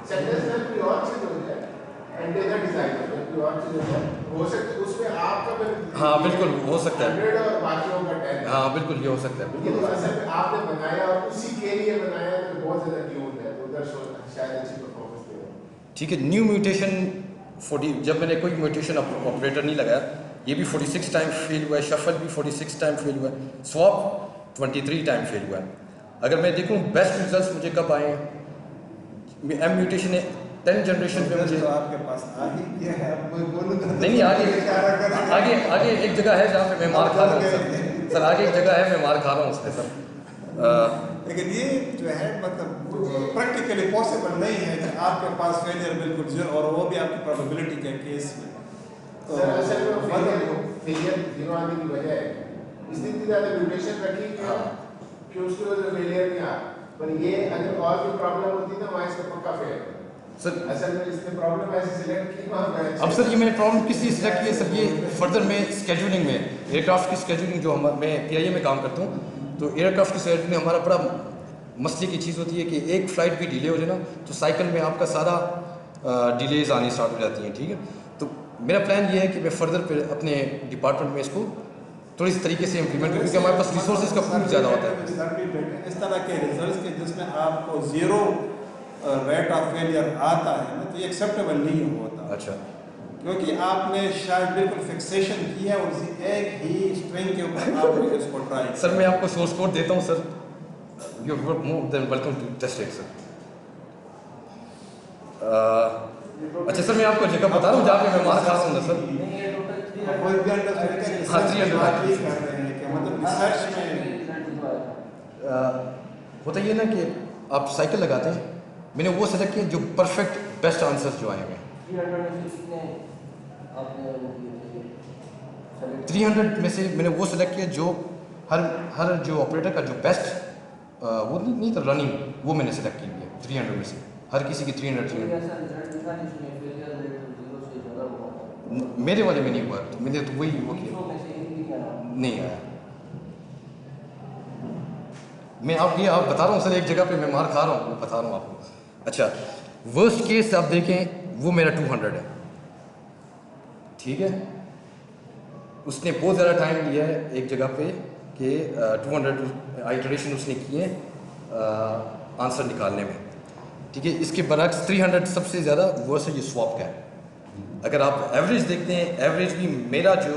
सेंटेंस में कोई और चीज हो जाए एंड डेटा डिजाइन में कोई और चीज हो जाए, हो सकता है उसमें आपका फिर हाँ बिल्कुल हो सकता है, 100 और बाकियों का 10। हाँ बिल्कुल ये हो सकता है, ये तो बिल्कुल। असल में आपने बनाया और उसी के लिए बनाया तो बहुत ज्यादा ट्यून है, तो उधर शायद अच्छी परफॉर्मेंस देगा। ठीक है। न्यू म्यूटेशन 40, जब मैंने कोई म्यूटेशन ऑपरेटर नहीं लगाया, ये भी 46 टाइम फेल हुआ है। शफल भी 46 टाइम फेल हुआ है। स्वैप 23 टाइम फेल हुआ है। अगर मैं देखूं बेस्ट रिजल्ट्स मुझे कब आए, एम म्यूटेशन ने 10 जनरेशन पे मुझे तो आपके पास आ ही गया है, अब मैं बोलूं तो नहीं आगे आगे एक जगह है जहाँ पे मैं मार खा रहा हूँ सर, आगे एक जगह है मैं मार खा रहा हूँ उसमें सर। लेकिन ये जो है मतलब प्रैक्टिकली पॉसिबल नहीं है कि आपके पास फेलियर बिल्कुल जीरो और वो भी आपकी प्रोबेबिलिटी के केस में। तो सर असल में फेलियर जीरो आने की वजह है इतनी ज़्यादा म्यूटेशन रखी कि उसकी वजह से फेलियर नहीं आ, पर ये अगर और भी प्रॉब्लम होती ना वहाँ इसका पक्का फेल सर असल में इसने प्रॉब्लम ऐसे सिलेक्ट की वहाँ अब सर ये मैंने प्रॉब्लम किस लिए सिलेक्ट की है सर, ये फर्दर में स्केड्यूलिंग में एयरक्राफ्ट की स्केड्यूलिंग जो मैं PIA में काम करता हूँ, तो एयरक्राफ्ट की स्केड्यूलिंग हमारा बड़ा मसले की चीज़ होती है कि एक फ़्लाइट भी डिले हो जाए ना तो साइकिल में आपका सारा डिलेज आनी स्टार्ट हो जाती हैं, ठीक है। तो मेरा प्लान ये है कि मैं फर्दर पे अपने डिपार्टमेंट में इसको थोड़ी इस तरीके से इम्प्लीमेंट करूँ क्योंकि हमारे पास रिसोर्सेज का पूल ज़्यादा होता है। इस तरह के रिजल्ट्स के जिसमें आपको जीरो रेट ऑफ फेलियर आता है ना, तो ये एक्सेप्टेबल नहीं होता। अच्छा, क्योंकि आपने शायद बिल्कुल फिक्सेशन की है और उसी एक ही स्ट्रिंग के ऊपर आपने इसको ट्राई। सर मैं आपको सोर्स कोड देता हूँ sir, you are more than welcome to test it sir. अच्छा सर, मैं आपको जगह बता रहा हूँ जहाँ पे मैं मार खा रहा हूँ ना सर। नहीं, ये टोटल 300 कोई भी अंडरस्टैंड है हाँ, 300 बात ही कर रहे हैं कि मतलब रिसर्च में रिजल्ट जो आया होता ये ना कि आप साइकिल लगाते हैं, मैंने वो सेलेक्ट किया जो परफेक्ट बेस्ट आंसर्स जो आए हैं। 300 में से कितने आपने वो किए थे सेलेक्ट? 300 में से मैंने वो सेलेक्ट किया जो हर जो ऑपरेटर का जो बेस्ट वो नहीं था रनिंग, वो मैंने सेलेक्ट किया 300 में से, हर किसी की 300 कोई ऐसा रिजल्ट दिखा जिसमें फेलियर रेट 0 से ज़्यादा हुआ? मेरे वाले में नहीं हुआ, तो मैंने तो वही वो किया, 300 में से एक भी क्या नाम? नहीं आया। मैं आप बता रहा हूँ सर, एक जगह पे मैं मार खा रहा हूँ, वो बता रहा हूँ आपको। अच्छा, वर्स्ट केस आप देखें वो मेरा 200 है, ठीक है। उसने बहुत ज़्यादा टाइम लिया है एक जगह पे कि 200 आइटरेशन उसने किए आंसर निकालने में, ठीक है। इसके बरक्स 300 सबसे ज़्यादा वर्स्ट है, ये स्वैप का है। अगर आप एवरेज देखते हैं, एवरेज भी मेरा जो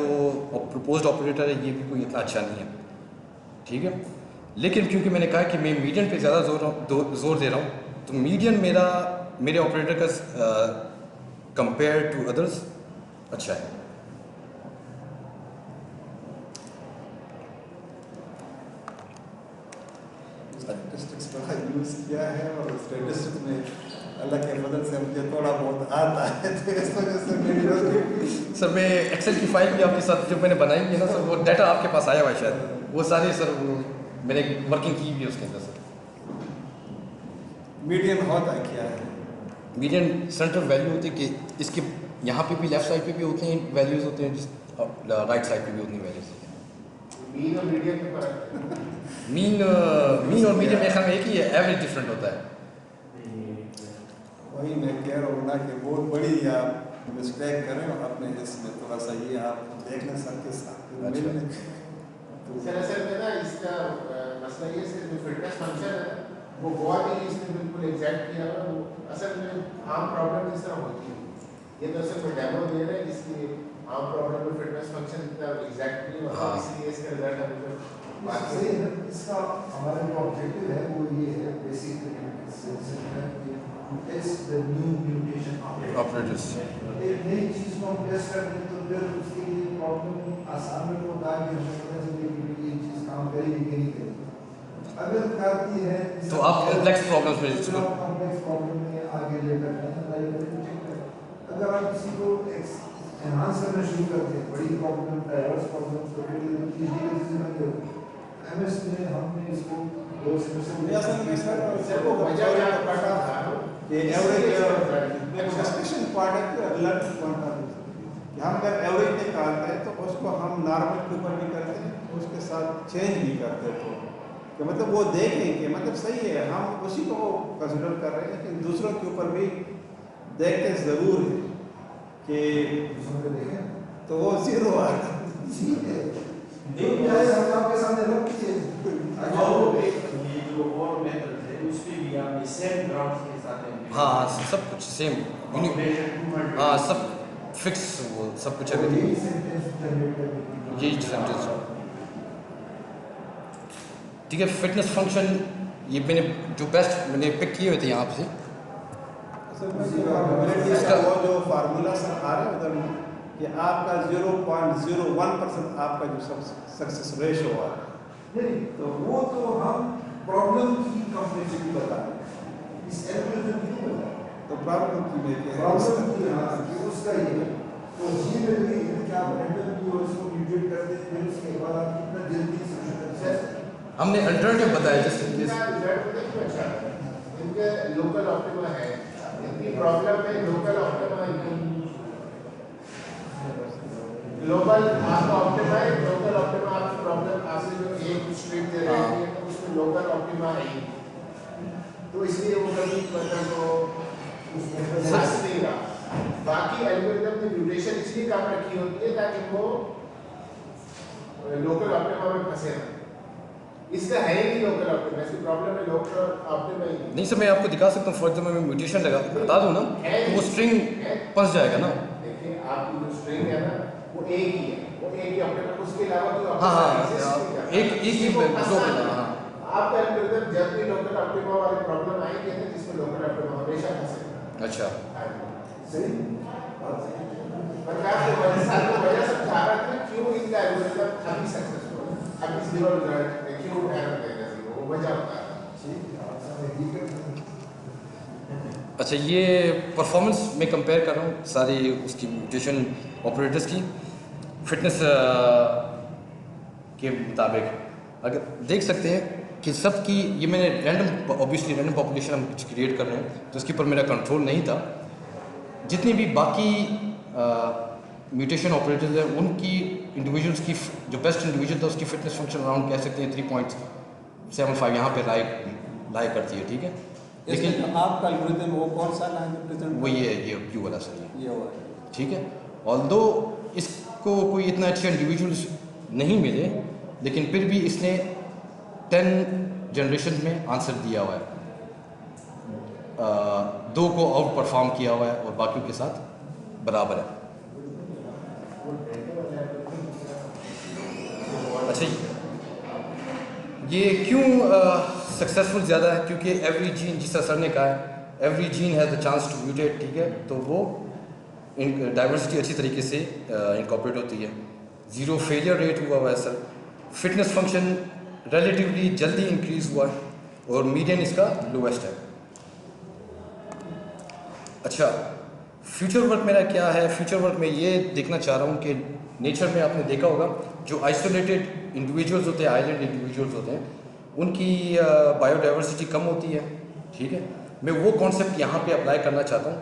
प्रपोज्ड ऑपरेटर है ये भी कोई इतना अच्छा नहीं है, ठीक है। लेकिन क्योंकि मैंने कहा कि मैं मीडियन पे ज़्यादा जोर दे रहा हूँ, तो मीडियन मेरे ऑपरेटर का कंपेयर टू अदर्स अच्छा है। स्टैटिस्टिक्स का यूज़ किया है और स्टैटिस्टिक्स में अल्लाह के फजल से मुझे थोड़ा बहुत आता है, तो इस वजह से मेरी सर मैं एक्सेल की फाइल भी आपके साथ जो मैंने बनाई है ना सर, वो डाटा आपके पास आया हुआ है शायद, वो सारे सर वो मैंने वर्किंग की भी है उसके अंदर सर। मीडियन होता क्या है? मीडियन सेंट्रल वैल्यू होती है कि इसके यहाँ पे भी लेफ्ट साइड पे भी होते हैं वैल्यूज़ होते हैं, राइट साइड पे भी उतनी वैल्यूज़ होती हैं। मीन और मीडियम में फर्क है। मीन और मीडियम मेरे ख्याल में एक ही है, एवरेज डिफरेंट होता है। वही मैं कह रहा हूँ ना कि बहुत बड़ी आप मिस्टेक करें और अपने इसमें थोड़ा सा ये आप देख लें सर के साथ। तो असल में ना इसका मसला ये है जो फिटनेस फंक्शन है वो बहुत ही इसने बिल्कुल एग्जैक्ट किया है। वो असल में आम प्रॉब्लम इस तरह होती है, ये तो असल में डेमो दे रहे हैं, इसलिए आम प्रॉब्लम में फिटनेस फंक्शन इतना एग्जैक्ट नहीं होता, इसलिए इसका रिजल्ट हमें सही है। इसका हमारा जो ऑब्जेक्टिव है वो ये है basic test the new mutation operators. एक नई चीज को हम टेस्ट करते हैं तो फिर उसके लिए प्रॉब्लम आसान में तो होता है कि हमें पता चले कि ये चीज काम करेगी कि नहीं करेगी। अगर करती है तो आप कॉम्प्लेक्स प्रॉब्लम्स में इसको कॉम्प्लेक्स प्रॉब्लम में आगे लेकर अगर आप किसी को एनहांस करना शुरू करते हैं बड़ी प्रॉब्लम डाइवर्स प्रॉब्लम तो फिर इजी बन जाएगी। एमएस में हमने इसको 2 सेमेस्टर में सबको वजह क्या पता था कि एवरेज डिस्कशन पार्ट है लर्निंग पॉइंट ऑफ व्यू कि हम अगर एवरेज निकालते हैं तो उसको हम नॉर्मल के ऊपर भी करते हैं, उसके साथ चेंज भी करते हैं, तो कि मतलब वो देखें कि मतलब सही है, हम उसी को कंसिडर कर रहे हैं, लेकिन दूसरों के ऊपर भी देखते ज़रूर है कि दूसरों को देखें तो वो जीरो आ रहा है। ठीक है हम आपके सामने रख दीजिए ये जो और मेथड है उसमें भी आप सेम ग्राफ्स के साथ हैं। हाँ सब कुछ सेम हाँ सब फिक्स वो सब कुछ है यही सेंटेंस जनरेट करने की यही सेंटेंस। ठीक है फिटनेस फंक्शन ये मैंने जो बेस्ट मैंने पिक किए हुए थे यहाँ से। इसका वो जो फार्मूला सर आ रहा है उधर में कि आपका 0.01% आपका जो सक्सेस रेशो आ रहा है, नहीं तो वो तो हम प्रॉब्लम की कॉम्प्लेक्सिटी बता रहे हैं, इस एल्गोरिथम की नहीं बता रहे। तो प्रॉब्लम की में क्या प्रॉब्लम की हाँ कि उसका ये है तो जी में भी क्या आप रैंडम की और इसको म्यूटेट करते हैं फिर उसके बाद आप कितना जल्दी सोल्यूशन कर सकते हैं। हमने अल्टरनेटिव बताया जैसे इनका रिजल्ट पता क्यों अच्छा है? इनके लोकल ऑप्टिमा है, इनकी प्रॉब्लम है लोकल ऑप्टिमा ग्लोबल आपका ऑप्टिमा है, लोकल ऑप्टिमा आपकी प्रॉब्लम आपसे जो एक स्ट्रिप दे रहे हैं तो उसमें लोकल ऑप्टिमा है, तो इसलिए वो कभी मतलब वो हंस नहीं रहा। बाकी एल्गोरिथम में म्यूटेशन इसलिए काम रखी होती है ताकि वो लोकल ऑप्टिमा में फंसे ना। इसका है ही नहीं लोकल ऑप्टिमा, इसकी प्रॉब्लम है लोकल ऑप्टिमा ही नहीं सर मैं आपको दिखा सकता हूँ। फॉर एग्जाम्पल मैं म्यूटेशन लगा बता दूँ ना तो वो स्ट्रिंग फंस जाएगा ना। देखिए आपकी जो स्ट्रिंग है ना वो एक ही है, वो एक ही ऑप्टिमा, उसके अलावा कोई हाँ हाँ ऑप्टिमा एक ही दो हाँ आपका एल्गोरिथम जब भी लोकल ऑप्टिमा वाली प्रॉब्लम आएगी ना जिसमें लोकल ऑप्टिमा हमेशा फंसेगा। अच्छा सही पर मैं आपको वजह समझा रहा था क्यों इनका एल्गोरिथम अभी सक्सेसफुल है, अभी जीरो रिजल्ट क्यों एरर देगा जीरो, वो वजह बता रहा था। ठीक है आप सब हकीकत अच्छा ये परफॉर्मेंस में कंपेयर कर रहा हूँ सारी उसकी म्यूटेशन ऑपरेटर्स की फिटनेस के मुताबिक अगर देख सकते हैं कि सबकी ये मैंने रैंडम ऑब्वियसली रैंडम पॉपुलेशन हम कुछ क्रिएट कर रहे हैं तो इसके ऊपर मेरा कंट्रोल नहीं था। जितनी भी बाकी म्यूटेशन ऑपरेटर्स हैं उनकी इंडिविजुअल्स की जो बेस्ट इंडिविजुअल था उसकी फिटनेस फंक्शन अराउंड कह सकते हैं 3.75 यहाँ पे लाई करती है। ठीक है लेकिन आपका एल्गोरिथम वो कौन सा लाइन रिप्रेजेंट वो ये क्यू वाला सही ये हुआ है। ठीक है ऑल्दो इसको कोई इतना अच्छे इंडिविजुअल्स नहीं मिले लेकिन फिर भी इसने 10 जनरेशन में आंसर दिया हुआ है, 2 को आउट परफॉर्म किया हुआ है और बाकियों के साथ बराबर है। अच्छा ये क्यों सक्सेसफुल ज़्यादा है क्योंकि एवरी जीन जिस सर ने कहा है every gene has the chance to mutate. ठीक है तो वो डाइवर्सिटी अच्छी तरीके से इनकॉर्पोरेट होती है। ज़ीरो फेलियर रेट हुआ है सर। फिटनेस फंक्शन रिलेटिवली जल्दी इंक्रीज़ हुआ है और मीडियन इसका लोवेस्ट है। अच्छा, फ्यूचर वर्क मेरा क्या है? फ्यूचर वर्क में ये देखना चाह रहा हूँ कि नेचर में आपने देखा होगा जो आइसोलेटेड इंडिविजुअल्स होते हैं, आइलैंड इंडिविजुअल्स होते हैं, उनकी बायोडाइवर्सिटी कम होती है, ठीक है। मैं वो कॉन्सेप्ट यहाँ पे अप्लाई करना चाहता हूँ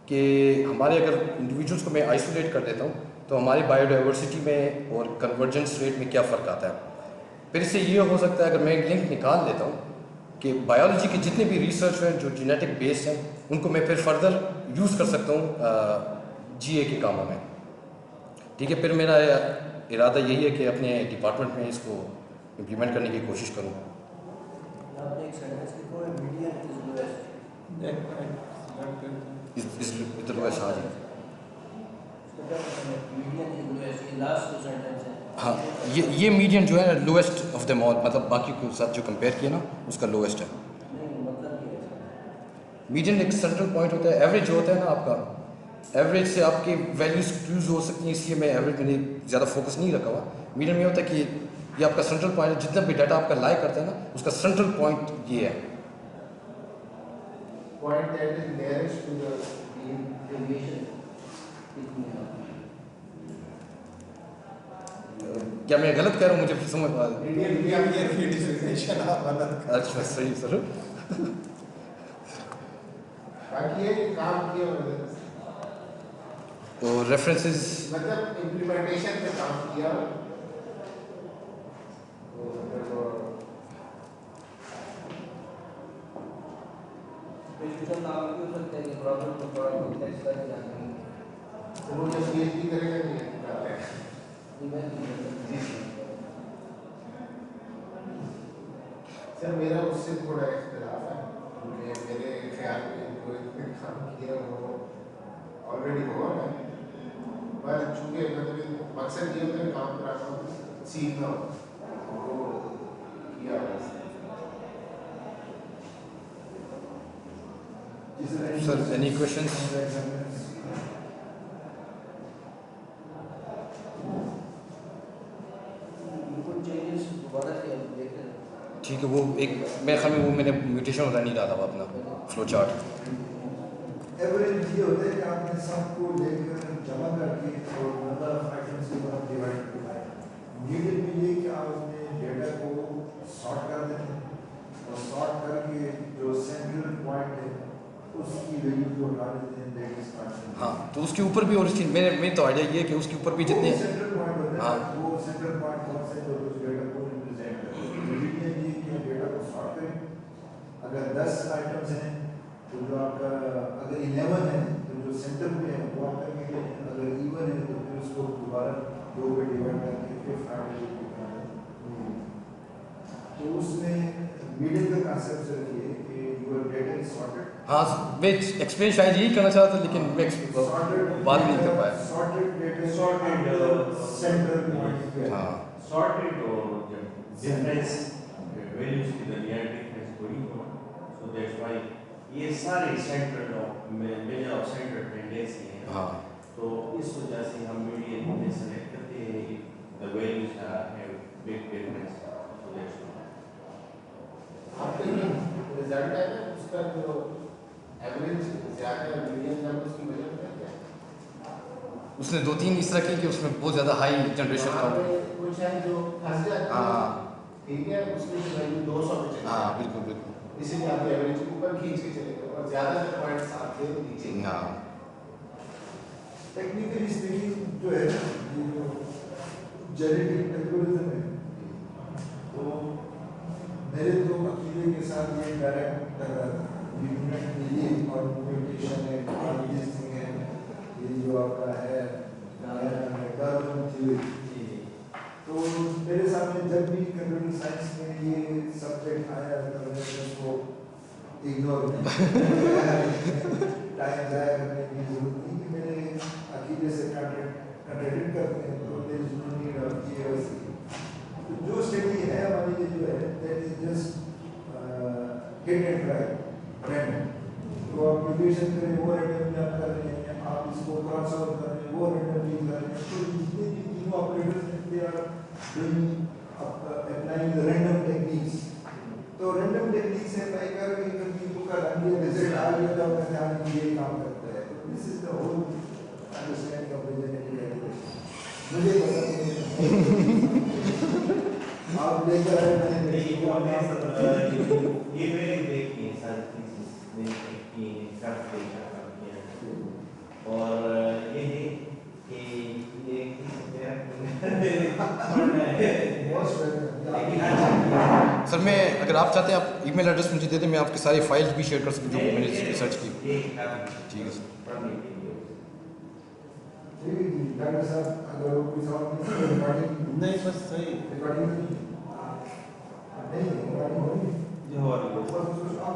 कि हमारे अगर इंडिविजुअल्स को मैं आइसोलेट कर देता हूँ तो हमारी बायोडाइवर्सिटी में और कन्वर्जेंस रेट में क्या फ़र्क आता है। फिर इससे ये हो सकता है अगर मैं एक लिंक निकाल लेता हूँ कि बायोलॉजी के जितने भी रिसर्च हैं जो जेनेटिक बेस्ड हैं उनको मैं फिर फर्दर यूज़ कर सकता हूँ जीए के कामों में, ठीक है। फिर मेरा इरादा यही है कि अपने डिपार्टमेंट में इसको इम्प्लीमेंट करने की कोशिश करूँ। आपने एक सेंटेंस लिखा है मीडियन इज लोएस्ट। इस लोएस्ट, हाँ जी, मीडियन इज लोएस्ट, ये लास्ट दो सेंटेंस है। हाँ, ये मीडियन जो है लोएस्ट ऑफ द ऑल, मतलब बाकी के साथ जो कंपेयर किया ना उसका लोएस्ट है। नहीं मतलब ये है मीडियन एक सेंट्रल पॉइंट होता है, एवरेज होता है ना आपका, एवरेज से आपकी वैल्यूज फ्यूज हो सकती हैं, इसलिए मैं एवरेज मैंने ज़्यादा फोकस नहीं रखा हुआ। मीडियन में होता है कि ये आपका सेंट्रल पॉइंट है, जितना भी डाटा आपका लाई करता है ना उसका सेंट्रल पॉइंट ये है। Point that is nearest to the mean. Deviation कितनी है? क्या मैं गलत कह रहा हूँ? मुझे फिर समझ आ डिस्क्रिमिनेशन आप गलत कर। अच्छा, सही सर। बाकी ये काम किया उन्होंने, तो रेफरेंसेस मतलब इम्प्लीमेंटेशन पे काम किया। डिस्कशन नाम भी हो सकता है कि प्रॉब्लम को थोड़ा कॉम्प्लेक्स कर दिया है। तो वो जब पीएचडी करेगा नहीं है सर, मेरा उससे थोड़ा इख्तिलाफ है क्योंकि मेरे ख्याल में जो इसमें काम किया वो ऑलरेडी हुआ है, पर चूंकि मतलब मकसद ये होता है काम कराना हो, सीखना हो, वो किया है। Sir, any questions? कुछ चेंजेस दोबारा से हम देख रहे हैं। ठीक है, वो एक मेरे ख्याल में वो मैंने म्यूटेशन होता नहीं डाला था अपना फ्लो चार्ट। एवरेज ये होता है कि आपने सबको लेकर जमा करके और नंबर ऑफ आइटम्स के बाद डिवाइड किया है। मीडियन में ये कि आपने डेटा को सॉर्ट कर देते हैं और सॉर्ट करके जो सेंट्रल पॉइंट है उसकी वैल्यू को हटा देते हैं, दैट इज फंक्शन। हाँ, तो उसके ऊपर भी और इसकी मेरे तो आइडिया ये है कि उसके ऊपर भी जितने सेंट्रल पॉइंट होता है, हाँ। वो सेंट्रल पॉइंट कौन से जो उस डेटा को रिप्रेजेंट करते हैं। मीडियन ये कि डेटा को सॉर्ट करें, अगर 10 आइटम्स हैं तो जो आपका अगर 11 है तो जो सेंटर में है वो आपका मीडियन है, अगर इवन है तो फिर उसको दोबारा 2 पे डिवाइड करके फिर फाइंड करना। तो उसमें मीडियन का कांसेप्ट रखिए कि योर डेटा इज सॉर्टेड। हाँ, मैं एक्सप्लेन शायद यही करना चाहता था लेकिन मैं बात नहीं कर पाया। Sorted data sorted central point पे। हाँ, Sorted or the difference values की दुनिया difference बड़ी हो, so that's why ये सारे central of measure of central tendency है। हाँ, तो इस वजह से हम मीडियन में select करते हैं कि the values have big difference, so that's why। आपके रिजल्ट है ना उसका जो एवरेज ज्यादा है मीडियन नंबर उसकी वजह क्या है? उसने 2-3 इस तरह की कि उसमें बहुत ज़्यादा हाई जनरेशन का। कुछ है जो फंस जाती है, हाँ ठीक है, उसमें जो वैल्यू 200 पे चली हाँ, बिल्कुल बिल्कुल। इसीलिए आप एवरेज ऊपर खींच के चलेंगे और ज्यादा पॉइंट्स आपके नीचे। हाँ, टेक्निकली स्पीकिंग जो है ये जो जेनेटिक एल्गोरिथम है, तो मेरे तो अकेले के साथ ये डायरेक्ट यूनिट और म्यूटेशन है और ये थिंग है, ये जो आपका है डार्विन थ्योरी। तो मेरे सामने जब भी कंप्यूटर साइंस में ये सब्जेक्ट आया तो मैंने उसको इग्नोर किया। टाइम ज़ाया करने की जरूरत नहीं कि मेरे अकेले से कंट्राडिक्ट करते हैं, तो there is no need of GS. तो जो स्टडी है हमारी ये जो है that is just hit and try random. तो आप म्यूटेशन करें वो रैंडमली आप कर रहे हैं, आप इसको क्रॉस ओवर कर रहे हैं वो रैंडमली कर रहे हैं। तो जितने भी तीनों ऑपरेटर्स हैं they are doing applying the random techniques तो रैंडम टेक्निक से मैं कर रही हूँ कि तुका रंग ये रिजल्ट आ गया तो मैं ध्यान में ये काम करता है। This is the whole understanding of regenerative education. मुझे पसंद है। आप लेकर आए मैंने ये मैंने देखी है सारी चीजें मैंने की कर देखा किया और ये है कि ये मोस्ट लेकिन अच्छा सर मैं अगर आप चाहते हैं आप ईमेल एड्रेस मुझे दे दें, मैं आपकी सारी फाइल्स भी शेयर कर सकता हूँ जो मैंने रिसर्च की। ठीक है सर। डॉक्टर साहब अगर कोई सवाल रिकॉर्डिंग नहीं बस सही रिकॉर्डिंग नहीं रिकॉर्डिंग होगी जो हो रही है। बस उसको आप